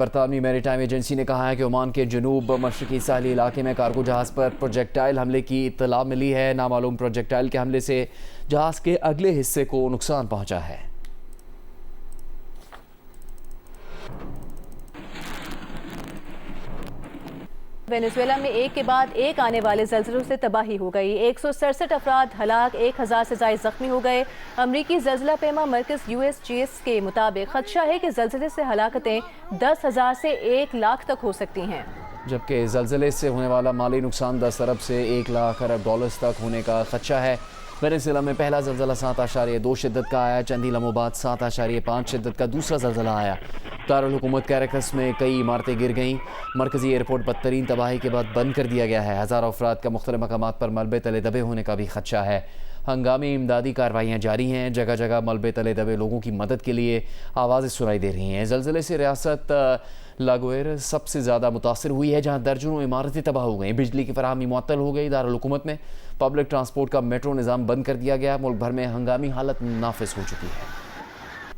बरतानवी maritime agency ने कहा है कि ओमान के जनूब मशरकी साहली इलाके में कार्गो जहाज़ पर प्रोजेक्टाइल हमले की इत्तला मिली है। नामालूम प्रोजेक्टाइल के हमले से जहाज़ के अगले हिस्से को नुकसान पहुंचा है। वेनेजुएला में एक के बाद एक आने वाले ज़लज़लों से तबाही हो गई। 167 अफराद हलाक, 1000 से ज़ायद ज़ख्मी हो गए। अमरीकी ज़लज़ला पैमा मरकज़ USGS के मुताबिक खदशा है कि ज़लज़ले से हलाकतें 10,000 से 1 लाख तक हो सकती हैं, जबकि ज़लज़ले से होने वाला माली नुकसान 10 अरब से 1 लाख अरब डॉलर्स तक होने का खदशा है। वेनेजुएला में पहला ज़लज़ला 7.2 शिद्दत का आया। चंद ही लम्हों बाद 7.5 शिद्दत का दूसरा ज़लज़ला आया। दारुल हुकूमत कैरेकस में कई इमारतें गिर गईं। मरकज़ी एयरपोर्ट बदतरीन तबाही के बाद बंद कर दिया गया है। हज़ारों अफराद का मुख्तलिफ मकामात पर मलबे तले दबे होने का भी खदशा है। हंगामी इमदादी कार्रवाइयाँ जारी हैं। जगह जगह मलबे तले दबे लोगों की मदद के लिए आवाज़ें सुनाई दे रही हैं। ज़लज़ले से रियासत लागोएर सबसे ज़्यादा मुतासर हुई है, जहाँ दर्जनों इमारतें तबाह हो गई। बिजली की फराहमी मुअत्तल हो गई। दारुल हुकूमत में पब्लिक ट्रांसपोर्ट का मेट्रो निज़ाम बंद कर दिया गया। मुल्क भर में हंगामी हालत नाफिज हो चुकी है।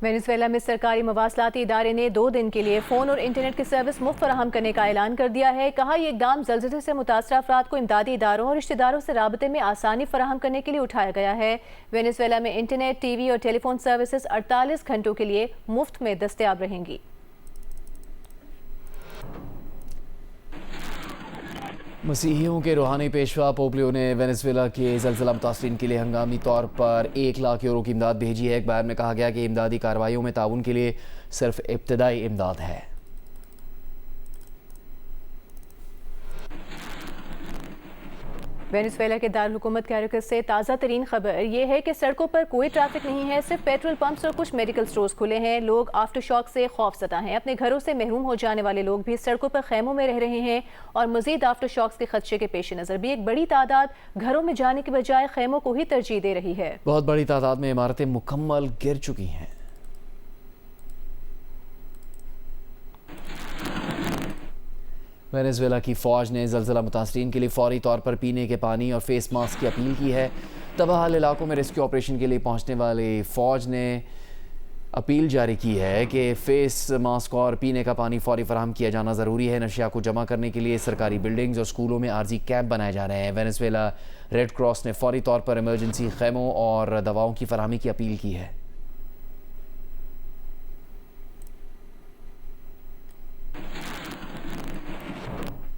वेनेजुएला में सरकारी मवासलाती इदारे ने 2 दिन के लिए फ़ोन और इंटरनेट की सर्विस मुफ्त फराहम करने का ऐलान कर दिया है। कहा यह इक़दाम ज़लज़ले से मुतासर अफराद को इमदादी इदारों और रिश्तेदारों से राबते में आसानी फराहम करने के लिए उठाया गया है। वेनेजुएला में इंटरनेट, TV और टेलीफोन सर्विसेज 48 घंटों के लिए मुफ्त में दस्तयाब रहेंगी। मसीहियों के रूहानी पेशवा पोप लियो ने वेनेजुएला के ज़लज़ला मुतासरीन के लिए हंगामी तौर पर 1 लाख यूरो की इमदाद भेजी है। एक बयान में कहा गया कि इमदादी कार्रवाइयों में ताउन के लिए सिर्फ इब्तदाई इमदाद है। वेनेजुएला के दारुल हुकूमत कैरेकस से ताज़ा तरीन खबर यह है कि सड़कों पर कोई ट्रैफिक नहीं है, सिर्फ पेट्रोल पंप्स और कुछ मेडिकल स्टोर्स खुले हैं। लोग आफ्टर शॉक से खौफज़दा हैं। अपने घरों से महरूम हो जाने वाले लोग भी सड़कों पर खैमों में रह रहे हैं और मज़ीद आफ्टर शॉक्स के खदशे के पेश नज़र भी एक बड़ी तादाद घरों में जाने के बजाय खैमों को ही तरजीह दे रही है। बहुत बड़ी तादाद में इमारतें मुकम्मल गिर चुकी हैं। वेनेजुएला की फ़ौज ने ज़लज़ला मुतासरीन के लिए फ़ौरी तौर पर पीने के पानी और फेस मास्क की अपील की है। तबाह इलाकों में रेस्क्यू ऑपरेशन के लिए पहुंचने वाली फ़ौज ने अपील जारी की है कि फेस मास्क और पीने का पानी फ़ौरी फराहम किया जाना ज़रूरी है। नशिया को जमा करने के लिए सरकारी बिल्डिंग्स और स्कूलों में आर्जी कैंप बनाए जा रहे हैं। वेनेजुएला रेड क्रॉस ने फ़ौरी तौर पर इमरजेंसी खैमों और दवाओं की फराहमी की अपील की है।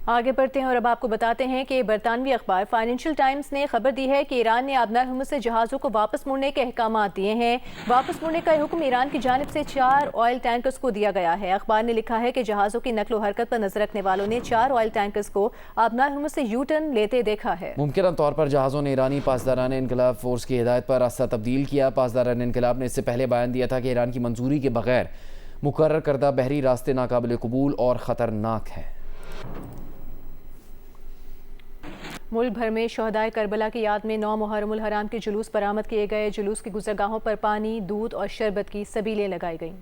आगे बढ़ते हैं और अब आपको बताते हैं कि बरतानवी अखबार फाइनेंशियल टाइम्स ने खबर दी है कि ईरान ने आबनार हुर्मुज़ से जहाज़ों को वापस मुड़ने के अहकाम दिए हैं। वापस मुड़ने का हुक्म ईरान की जानिब से 4 ऑयल टैंकर्स को दिया गया है। अखबार ने लिखा है कि जहाज़ों की नकलो हरकत पर नजर रखने वालों ने 4 ऑयल टैंकर्स को आबनार हुर्मुज़ से यू टर्न लेते देखा है। मुमकिन तौर पर जहाज़ों ने ईरानी पासदारान इनकलाब फोर्स की हिदायत पर रास्ता तब्दील किया। पासदारान इनकलाब ने इससे पहले बयान दिया था कि ईरान की मंजूरी के बगैर मुकर्रर करदा बहरी रास्ते नाकाबिल कबूल और ख़तरनाक हैं। मुल्क भर में शहदाए करबला की याद में 9 मुहर्रमुल हराम के जुलूस बरामद किए गए। जुलूस की गुज़रगाहों पर पानी, दूध और शरबत की सबीलें लगाई गईं।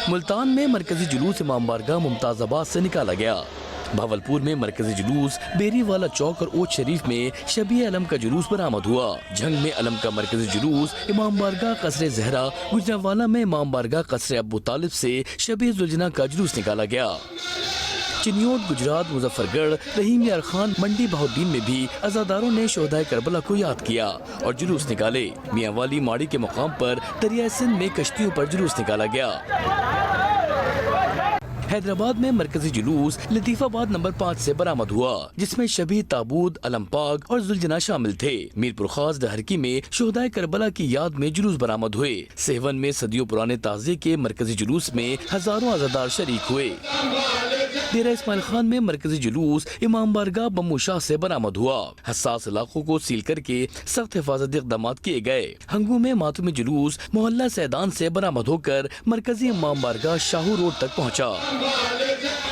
मुल्तान में मरकजी जुलूस इमाम बारगाह मुमताज़ाबाद से निकाला गया। भावलपुर में मरकजी जुलूस बेरीवाला चौक और ओट शरीफ में शबी अलम का जुलूस बरामद हुआ। झंग में अलम का मरकजी जुलूस इमाम बारगाह कसरे जहरा, गुजरावाला में इमाम बारगाह कसरे अबू तालिब से शबी जुलजना का जुलूस निकाला गया। चिन्योट, गुजरात, मुजफ्फरगढ़, रहीम यार खान, मंडी बहाउद्दीन में भी अज़ादारों ने शोहदाए करबला को याद किया और जुलूस निकाले। मियांवाली माड़ी के मुकाम पर दरिया सिंध में कश्तियों पर जुलूस निकाला गया। हैदराबाद में मरकजी जुलूस लतीफाबाद नंबर 5 से बरामद हुआ, जिसमें शबी, ताबूत, अलमपाग और जुलजना शामिल थे। मीरपुर खास डहरकी में शोहदाए करबला की याद में जुलूस बरामद हुए। सेवन में सदियों पुराने ताज़े के मरकजी जुलूस में हजारों अज़ादार शरीक हुए। डेरा इस्माइल खान में मरकजी जुलूस इमाम बारगाह बम्मू शाह से बरामद हुआ। हसास इलाकों को सील करके सख्त हिफाजती इक़दामात किए गए। हंगू में मातमी जुलूस मोहल्ला सैदान से बरामद होकर मरकजी इमाम बारगाह शाहू रोड तक पहुँचा।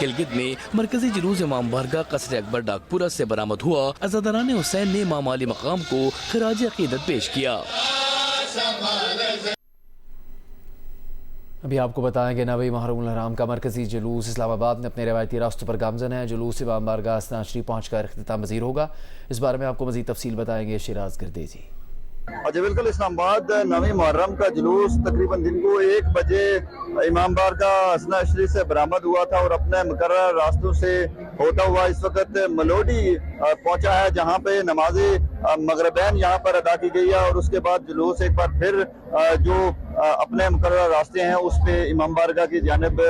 किलगित में मरकजी जुलूस इमाम बारगाह कसरे अकबर डाकपुरा से बरामद हुआ। अज़ादारान हुसैन ने इमाम अली मकाम को खिराज अक़ीदत पेश किया। अभी आपको बताएं कि नबी मुहर्रमुल हराम का मरकजी जुलूस इस्लामाबाद में अपने रवायती रास्तों पर गामजन है। जुलूस इमाम बारगाह अस्नाशरी पहुँच कर इख्तिताम पज़ीर होगा। इस बारे में आपको मज़ीद तफसील बताएंगे शिराज गर्देजी। अच्छा बिल्कुल, इस्लामाबाद 9वीं मुहर्रम का जुलूस तकरीबन दिन को 1 बजे इमाम बारगाह हसन अशरी से बरामद हुआ था और अपने मुकर्रर रास्तों से होता हुआ इस वक्त मलोडी पहुंचा है, जहां पे नमाज़े मगरिबैन यहां पर अदा की गई है और उसके बाद जुलूस एक बार फिर जो अपने मुकर्रर रास्ते हैं उस पे इमाम बारगाह की जानिब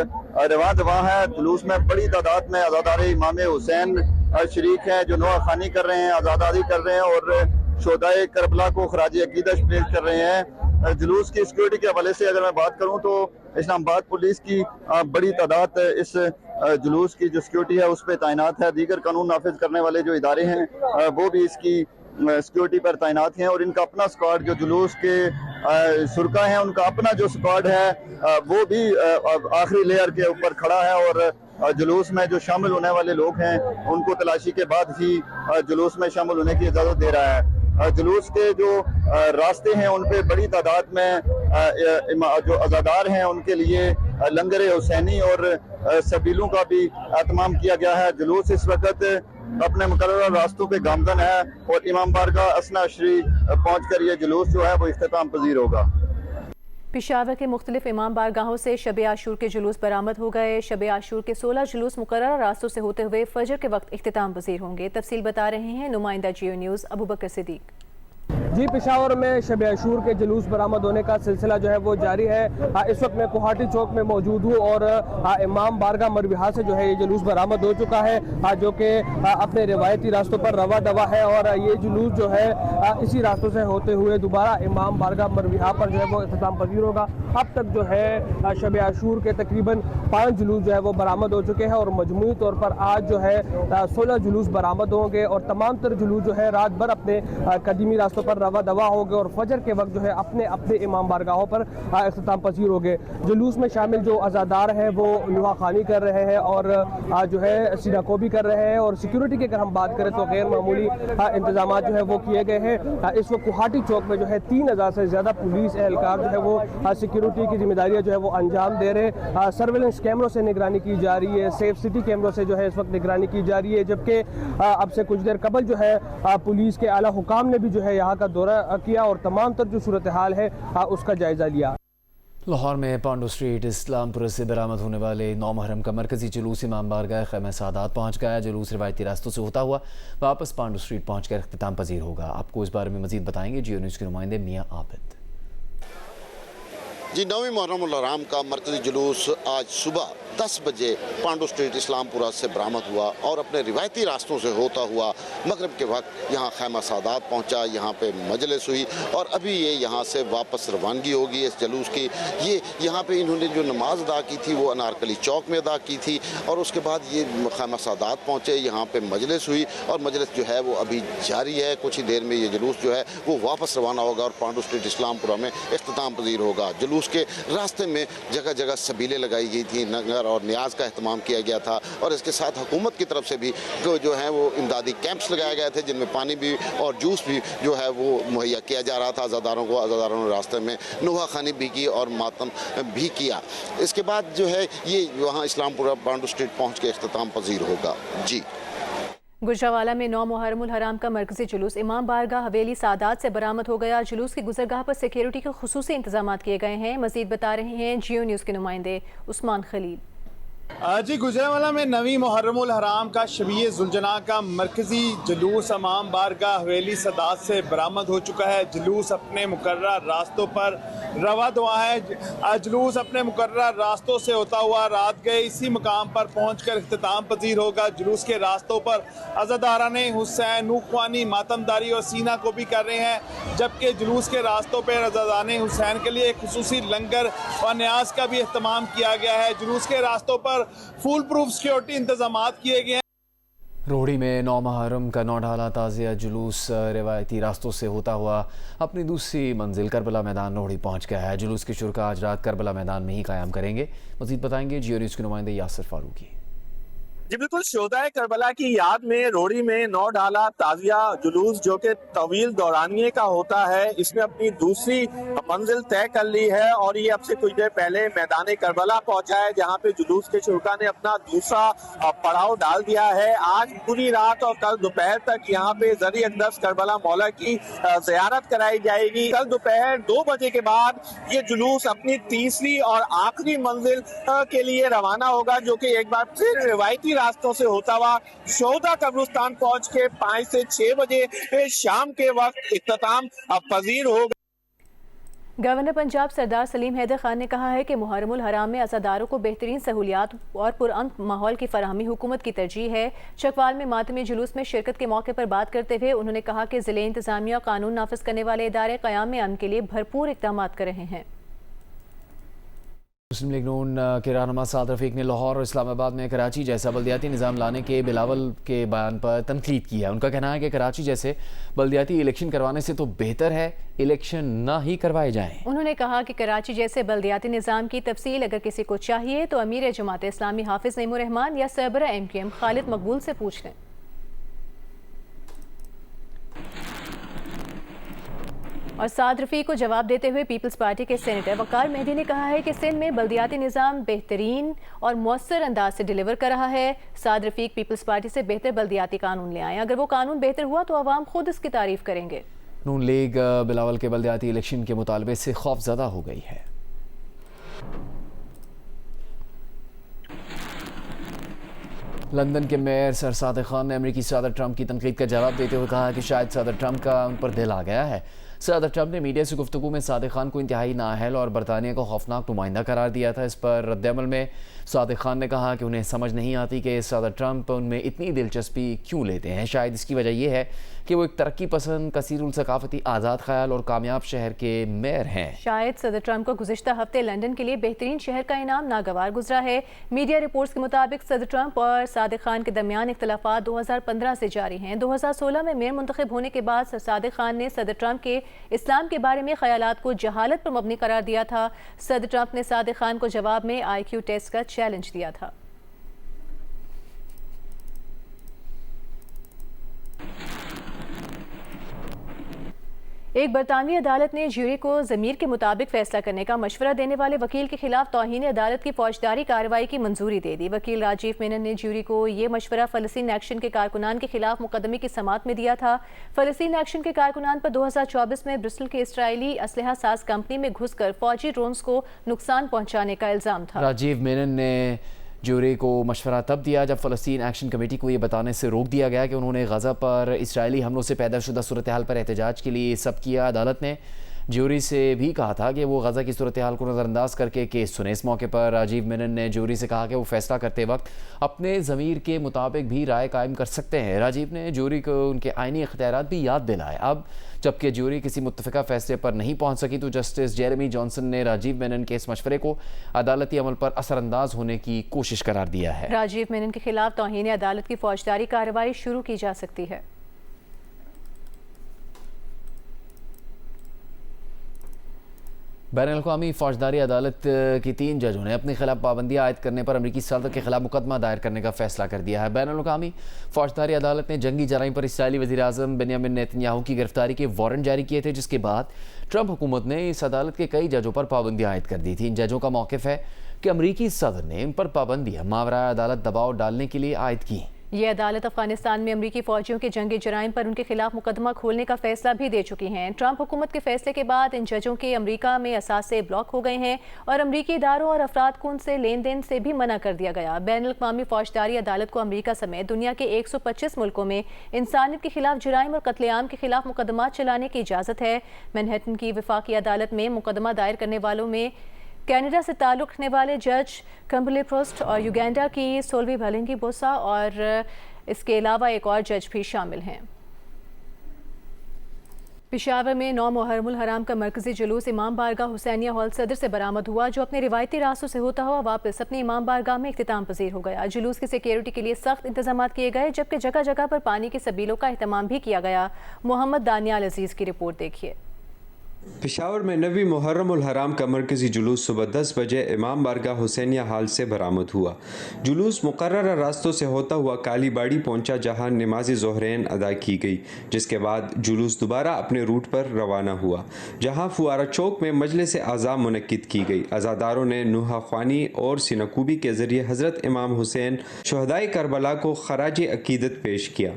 रवां दवा है। जुलूस में बड़ी तादाद में अज़ादार इमाम हुसैन शरीक हैं, जो नोआ खानी कर रहे हैं, आज़ादारी कर रहे हैं और शोदाए करबला को खराज अकीदत पेश कर रहे हैं। जुलूस की सिक्योरिटी के हवाले से अगर मैं बात करूं तो इस्लामाबाद पुलिस की बड़ी तादाद इस जुलूस की जो सिक्योरिटी है उस पर तैनात है। दीगर कानून नाफिज करने वाले जो इदारे हैं वो भी इसकी सिक्योरिटी पर तैनात हैं और इनका अपना स्क्वाड, जो जुलूस के सुरका हैं उनका अपना जो स्क्वाड है वो भी आखिरी लेयर के ऊपर खड़ा है और जुलूस में जो शामिल होने वाले लोग हैं उनको तलाशी के बाद ही जुलूस में शामिल होने की इजाज़त दे रहा है। जुलूस के जो रास्ते हैं उन पे बड़ी तादाद में जो अज़ादार हैं उनके लिए लंगर हुसैनी और सबीलों का भी एहतमाम किया गया है। जुलूस इस वक्त अपने मुकर्रर रास्तों पे गामजन है और इमाम बारगाह हसन अशरी पहुंचकर ये जुलूस जो है वो इख्तिताम पजीर होगा। पेशावर के मुख्तलिफ इमाम बारगाहों से शब आशूर के जुलूस बरामद हो गए। शब आशूर के 16 जुलूस मुकर्रर रास्तों से होते हुए फजर के वक्त इख्तिताम पजीर होंगे। तफसील बता रहे हैं नुमाइंदा जियो न्यूज़ अबू बकर सिद्दीक। जी, पेशावर में शब आशूर के जुलूस बरामद होने का सिलसिला जो है वो जारी है। इस वक्त मैं कोहाटी चौक में मौजूद हूँ और इमाम बारगाह मरविहा से जो है ये जुलूस बरामद हो चुका है, जो कि अपने रिवायती रास्तों पर रवा दवा है और ये जुलूस जो है इसी रास्तों से होते हुए दोबारा इमाम बारगाह मरविहा पर जो है वो इख्तिताम पजीर होगा। अब तक जो है शब आशूर के तकरीबन 5 जुलूस जो है वो बरामद हो चुके हैं और मजमूई तौर पर आज जो है 16 जुलूस बरामद होंगे और तमाम तर जुलूस जो है रात भर अपने कदीमी रास्तों पर रवा दवा हो गए और फजर के वक्त जो है अपने अपने इमाम बारगाहों पर इख्तिताम पजीर हो गए। जुलूस में शामिल जो अज़ादार हैं वो नुहा खानी कर रहे हैं और जो है सीनाकोबी कर रहे हैं और सिक्योरिटी की अगर हम बात करें तो गैर मामूली इंतजाम जो है वो किए गए हैं। इस वक्त गुवाहाटी चौक में जो है 3000 से ज़्यादा पुलिस एहलकार जो है वो सिक्योरिटी की जिम्मेदारियाँ जो है वो अंजाम दे रहे हैं। सर्वेलेंस कैमरों से निगरानी की जा रही है, सेफ सिटी कैमरों से जो है इस वक्त निगरानी की जा रही है, जबकि अब से कुछ देर कबल जो है पुलिस के आला हुकाम ने भी जो है यहाँ का दौरा किया और तमाम तर जो सूरत हाल है उसका जायजा लिया। लाहौर में पांडू स्ट्रीट इस्लामपुर से बरामद होने वाले 9 मुहर्रम का मरकजी जुलूस इमाम बारगाह ख़ैमा सादात पहुँच गया। जुलूस रिवायती रास्तों से होता हुआ वापस पांडू स्ट्रीट पहुँच कर इख्तिताम पजीर होगा। आपको इस बारे में मजीद बताएंगे जियो न्यूज़ के नुमाइंदे मियाँ आबिद। जी, 9वीं मुहर्रम उल हराम का मरकजी जुलूस आज सुबह 10 बजे पांडू स्ट्रीट इस्लामपुरा से बरामद हुआ और अपने रिवायती रास्तों से होता हुआ मगरिब के वक्त यहाँ ख़ैमा सादात पहुँचा। यहाँ पे मजलिस हुई और अभी ये यहाँ से वापस रवानगी होगी इस जुलूस की। ये यहाँ पे इन्होंने जो नमाज अदा की थी वो अनारकली चौक में अदा की थी और उसके बाद ये ख़ैमा सादात पहुँचे, यहाँ पे मजलिस हुई और मजलिस जो है वो अभी जारी है। कुछ ही देर में ये जुलूस जो है वो वापस रवाना होगा और पांडू स्ट्रीट इस्लामपुरा में इख्तिताम पजीर होगा। जुलूस के रास्ते में जगह जगह सबीलें लगाई गई थी, नगर और न्याज का अहतमाम किया गया था और इसके साथ हुकूमत की तरफ से भी जो है वो इमदादी कैंप्स लगाए गए थे जिनमें पानी भी और जूस भी जो है वो मुहैया किया जा रहा था अज़ादारों को। अज़ादारों ने रास्ते में नुहा खानी भी की और मातम भी किया। इसके बाद जो है ये वहाँ इस्लामपुरा पांडू स्ट्रीट पहुँच के इख्तिताम पजीर होगा। जी, गुजरावाला में 9 मुहर्रम उल हराम का मरकजी जुलूस इमाम बारगाह हवेली सादात से बरामद हो गया। जुलूस की गुजरगाह पर सिक्योरिटी के खुसूसी इंतजाम किए गए हैं। मजीद बता रहे हैं जियो न्यूज़ के नुमाइंदे उस्मान खलील। जी, गुजरावाला में 9वीं मुहर्रम उल हराम का शबीए जुलजना का मरकजी जुलूस इमाम बारगाह हवेली सादात से बरामद हो चुका है। जुलूस अपने मुकर्रर रास्तों पर रवा दवा है। जुलूस अपने मुकर्रर रास्तों से होता हुआ रात गए इसी मुकाम पर पहुंचकर इख्तिताम पजीर होगा। जुलूस के रास्तों पर अज़ादारान हुसैन नुख्वानी मातमदारी और सीना को भी कर रहे हैं, जबकि जुलूस के रास्तों पर अज़ादारान हुसैन के लिए एक खुसूसी लंगर और न्याज का भी एहतमाम किया गया है। जुलूस के रास्तों पर फुल प्रूफ सिक्योरिटी इंतजाम किए गए हैं। रोहड़ी में 9 मुहर्रम का नौडाला ताज़िया जुलूस रिवायती रास्तों से होता हुआ अपनी दूसरी मंजिल करबला मैदान रोहड़ी पहुंच गया है। जुलूस के शुरा आज रात करबला मैदान में ही क़याम करेंगे। मज़ीद बताएंगे जियो न्यूज़ के नुमाइंदे यासिर फारूकी। जी बिल्कुल, शोहदाए करबला की याद में रोहड़ी में 9 डाला ताजिया जुलूस जो कि तवील दौरानिये का होता है, इसने अपनी दूसरी मंजिल तय कर ली है और ये अब से कुछ देर पहले मैदान करबला पहुंचा है, जहां पे जुलूस के शुरा ने अपना दूसरा पड़ाव डाल दिया है। आज पूरी रात और कल दोपहर तक यहाँ पे ज़री अक़दस करबला मौला की ज़ियारत कराई जाएगी। कल दोपहर 2 बजे के बाद ये जुलूस अपनी तीसरी और आखिरी मंजिल के लिए रवाना होगा, जो कि एक बार फिर रिवायती रास्तों से होता हुआ शोहदा कब्रिस्तान पहुंच के 5 से 6 बजे शाम के वक्त इख्तिताम पजीर होगा। गवर्नर पंजाब सरदार सलीम हैदर खान ने कहा है कि मुहर्रमुल हराम में अज़ादारों को बेहतरीन सहूलियात और पुरअमन माहौल की फराहमी हुकूमत की तरजीह है। चकवाल में मातमी जुलूस में शिरकत के मौके पर बात करते हुए उन्होंने कहा कि ज़िले इंतज़ामिया कानून नाफिज करने वाले इदारे क़याम में अमन के लिए भरपूर इक़दाम कर रहे हैं। मुस्लिम लीग नून के रहनुमा साद रफीक ने लाहौर और इस्लामाबाद में कराची जैसा बल्दियाती निज़ाम लाने के बिलावल के बयान पर तनकीद की है। उनका कहना है कि कराची जैसे बल्दियाती इलेक्शन करवाने से तो बेहतर है इलेक्शन ना ही करवाए जाएं। उन्होंने कहा कि कराची जैसे बल्दियाती निज़ाम की तफसील अगर किसी को चाहिए तो अमीर जमात इस्लामी हाफिज नईमुर रहमान या सरबरा MKM खालिद मकबूल से पूछ लें। और साद रफीक को जवाब देते हुए पीपल्स पार्टी के सेनेटर वकार मेहदी ने कहा है कि सिंध में बल्दियाती निज़ाम बेहतरीन और मौसर अंदाज से डिलीवर कर रहा है। साद रफीक पीपल्स पार्टी से बेहतर बल्दियाती कानून ले आए, अगर वो कानून बेहतर हुआ तो आवाम खुद इसकी तारीफ करेंगे। नून लीग बिलावल के बल्दियाती इलेक्शन के मुतालबे से खौफजदा हो गई है। लंदन के मेयर सर सादिक खान ने अमेरिकी सदर ट्रंप की तनकीद का जवाब देते हुए कहा कि शायद सदर ट्रंप का उन पर दिल आ गया है। सदर ट्रंप ने मीडिया से गुफ्तगू में सादिक खान को इंतहाई नाअहल और बरतानिया को खौफनाक नुमाइंदा करार दिया था। इस पर रद्दअमल में सादिक खान ने कहा कि उन्हें समझ नहीं आती कि सदर ट्रंप उनमें इतनी दिलचस्पी क्यों लेते हैं। शायद इसकी वजह यह है कि वो एक तरक्की पसंद, कसीरुल सकाफती, आज़ाद ख्याल और कामयाब शहर के मेयर हैं। शायद सदर ट्रंप को गुज़िश्ता हफ्ते लंदन के लिए बेहतरीन शहर का इनाम नागवार गुजरा है। मीडिया रिपोर्ट्स के मुताबिक सदर ट्रंप और सादिक खान के दरमियान इख्तलाफात 2015 से जारी हैं। 2016 में मेयर मुंतखब होने के बाद सर सादिक खान ने सदर ट्रंप के इस्लाम के बारे में ख्यालात को जहालत पर मबनी करार दिया था। सदर ट्रंप ने सादिक खान को जवाब में IQ टेस्ट का चैलेंज दिया था। एक बरतानवी अदालत ने ज्यूरी को ज़मीर के मुताबिक फैसला करने का मशवरा देने वाले वकील के खिलाफ तौहीन अदालत की फौजदारी कार्रवाई की मंजूरी दे दी। वकील राजीव मेनन ने ज्यूरी को ये मशवरा फ़लस्तीन एक्शन के कारकुनान के खिलाफ मुकदमे की समाअत में दिया था। फ़लस्तीन एक्शन के कारकुनान पर 2024 में ब्रिस्टल की इसराइली असलहा साज कंपनी में घुसकर फौजी ड्रोन्स को नुकसान पहुँचाने का इल्ज़ाम था। राजीव मेनन ने ज्यूरी को मशवरा तब दिया जब फ़लस्तीन एक्शन कमेटी को ये बताने से रोक दिया गया कि उन्होंने गज़ा पर इसराइली हमलों से पैदा शुदा सूरत हाल पर एहतजाज के लिए सब किया। अदालत ने ज्यूरी से भी कहा था कि वो गज़ा की सूरत हाल को नज़रअंदाज करके केस सुने। इस मौके पर राजीव मेनन ने ज्यूरी से कहा कि वो फैसला करते वक्त अपने ज़मीर के मुताबिक भी राय कायम कर सकते हैं। राजीव ने ज्यूरी को उनके आइनी इख्तियारात भी याद दिलाए। अब जबकि ज्यूरी किसी मुत्तफ़िका फैसले पर नहीं पहुंच सकी तो जस्टिस जेरेमी जॉनसन ने राजीव मेनन के इस मशवरे को अदालती अमल पर असरअंदाज होने की कोशिश करार दिया है। राजीव मेनन के खिलाफ तौहीन अदालत की फौजदारी कार्रवाई शुरू की जा सकती है। बैनुल-अक़वामी फौजदारी अदालत की 3 जजों ने अपने खिलाफ पाबंदी आयद करने पर अमरीकी सदर के खिलाफ मुकदमा दायर करने का फैसला कर दिया है। बैनुल-अक़वामी फौजदारी अदालत ने जंगी जराइम पर इसराइली वज़ीर-ए-आज़म बेंयामिन नेतन्याहू की गिरफ्तारी के वारंट जारी किए थे, जिसके बाद ट्रंप हुकूमत ने इस अदालत के कई जजों पर पाबंदी आयद कर दी थी। इन जजों का मौक़िफ़ है कि अमरीकी सदर ने इन पर पाबंदियाँ मावरा अदालत दबाव डालने के लिए आयद की। ये अदालत अफगानिस्तान में अमरीकी फौजियों के जंगी जराइम पर उनके खिलाफ मुकदमा खोलने का फैसला भी दे चुकी हैं। ट्रंप हुकूमत के फैसले के बाद इन जजों के अमरीका में असासे ब्लॉक हो गए हैं और अमरीकी इदारों और अफराद को उनसे लेन देन से भी मना कर दिया गया। बैनुल-अक़वामी फौजदारी अदालत को अमरीका समेत दुनिया के 125 मुल्कों में इंसानियत के खिलाफ जराइम और कत्लेआम के खिलाफ मुकदमा चलाने की इजाज़त है। मैनहट्टन की वफाकी अदालत में मुकदमा दायर करने वालों में कनाडा से ताल्लुक़ रखने वाले जज किम्बर्ली प्रोस्ट और युगांडा की सोल्वी भलिंगी बोसा और इसके अलावा एक और जज भी शामिल हैं। पेशावर में 9 मुहर्रमुल हराम का मरकजी जुलूस इमाम बारगाह हुसैनिया हॉल सदर से बरामद हुआ, जो अपने रिवायती रास्तों से होता हुआ वापस अपने इमाम बारगाह में इख्तिताम पजीर हो गया। जुलूस की सिक्योरिटी के लिए सख्त इंतजाम किए गए, जबकि जगह जगह पर पानी के सबीलों का एहतमाम भी किया गया। मोहम्मद दानियाल अजीज़ की रिपोर्ट देखिए। पेशावर में नवी मुहर्रम उल हराम का मरकजी जुलूस सुबह 10 बजे इमाम बारगाह हुसैनिया हाल से बरामद हुआ। जुलूस मुकर्रर रास्तों से होता हुआ काली बाड़ी पहुंचा, जहां नमाज ज़ोहरैन अदा की गई, जिसके बाद जुलूस दोबारा अपने रूट पर रवाना हुआ, जहां फुआरा चौक में मजलिस आज़ा मुनक्किद की गई। अज़ादारों ने नुहा ख्वानी और सिनकूबी के ज़रिए हज़रत इमाम हुसैन शुहदाए करबला को खराज अकीदत पेश किया।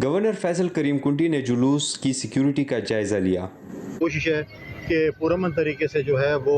गवर्नर फैसल करीम कुंटी ने जुलूस की सिक्योरिटी का जायज़ा लिया। कोशिश है कि पुरअमन तरीके से जो है वो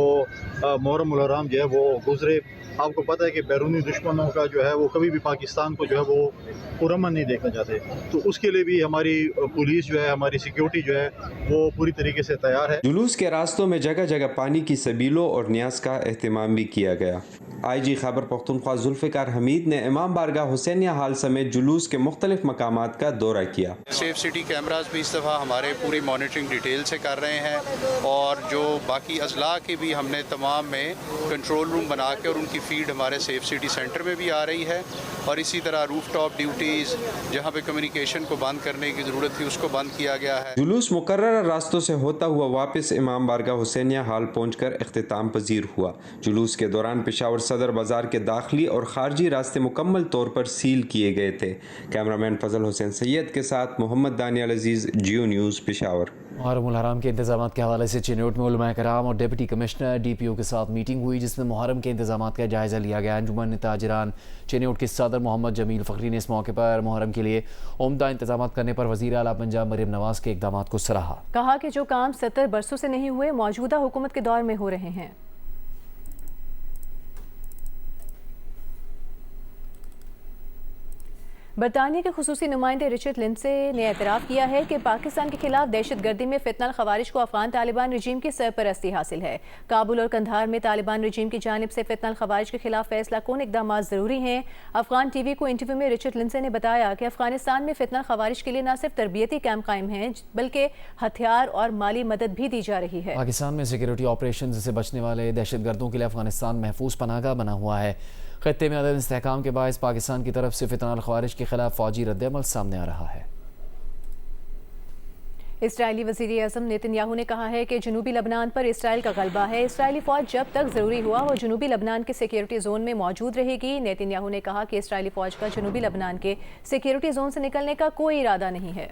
मुहर्रम उल हराम जो है वो गुजरे। आपको पता है कि बैरूनी दुश्मनों का जो है वो कभी भी पाकिस्तान को जो है वो पुरअमन नहीं देखना चाहते, तो उसके लिए भी हमारी पुलिस जो है, हमारी सिक्योरिटी जो है वो पूरी तरीके से तैयार है। जुलूस के रास्तों में जगह जगह पानी की सबीलों और न्यास का एहतमाम भी किया गया। IG खैबर पख्तूनख्वा जुल्फ़िकार हमीद ने इमाम बारगाह हुसैनिया हाल समेत जुलूस के मुख्तलिफ मकामात का दौरा किया। सेफ सिटी कैमराज भी इस दफ़ा हमारे पूरी मॉनिटरिंग डिटेल से कर रहे हैं, और जो बाकी अजला के भी हमने तमाम में कंट्रोल रूम बना के और उनकी फीड हमारे सेफ सिटी सेंटर में भी आ रही है। और इसी तरह रूफ टॉप ड्यूटीज़ जहाँ पे कम्युनिकेशन को बंद करने की ज़रूरत थी उसको बंद किया गया है। जुलूस मुकर्रर रास्तों से होता हुआ वापस इमाम बारगाह हुसैनिया हाल पहुंचकर इख्तिताम पजीर हुआ। जुलूस के दौरान पेशावर सदर बाजार के दाखिली और खारजी रास्ते मुकम्मल तौर पर सील किए गए थे। कैमरामैन फजल हुसैन सैयद के साथ मोहम्मद दानियल अजीज़, जियो न्यूज़, पेशावर। मुहर्रम उल हराम के इंतजाम के हवाले से चिन्नौट में उलमा कराम और डिप्टी कमिश्नर DPO के साथ मीटिंग हुई, जिसमें मुहर्रम के इंतजाम का जायज़ा लिया गया। अंजुमन ताजरान चिन्नौट के सदर मोहम्मद जमील फ़खरी ने इस मौके पर मुहर्रम के लिए उम्दा इंतजाम करने पर वज़ीर आला पंजाब मरियम नवाज के इक़दामात को सराहा। कहा कि जो काम 70 बरसों से नहीं हुए मौजूदा हुकूमत के दौर में हो रहे हैं। बरतानिया के खुसूसी नुमाइंदे रिचर्ड लिंडसे ने एतराफ़ किया है कि पाकिस्तान के खिलाफ दहशतगर्दी में फितनल खवारिज को अफगान तालिबान रजीम की सरपरस्ती हासिल है। काबुल और कंधार में तालिबान रजीम की जानिब से फितनल खवारिज के खिलाफ फैसला कौन इकदाम ज़रूरी हैं। अफगान TV को इंटरव्यू में रिचर्ड लिंडसे ने बताया कि अफगानिस्तान में फितनल खवारिज के लिए न सिर्फ तरबियती कैंप कायम हैं, बल्कि हथियार और माली मदद भी दी जा रही है। पाकिस्तान में सिक्योरिटी ऑपरेशन से बचने वाले दहशतगर्दों के लिए अफगानिस्तान महफूज पनाहगाह बना हुआ है। खत्ते में अदम इस्तेहकाम के बायस पाकिस्तान की तरफ से फितनल खवारिज के खिलाफ फौजी रद्द-ए-अमल सामने आ रहा है। इसराइली वज़ीर आज़म नेतन्याहू ने कहा है कि जनूबी लबनान पर इसराइल का गलबा है। इसराइली फ़ौज जब तक ज़रूरी हुआ वो जनूबी लबनान के सिक्योरिटी जोन में मौजूद रहेगी। नेतन्याहू ने कहा कि इसराइली फ़ौज का जनूबी लबनान के सिक्योरिटी जोन से निकलने का कोई इरादा नहीं है।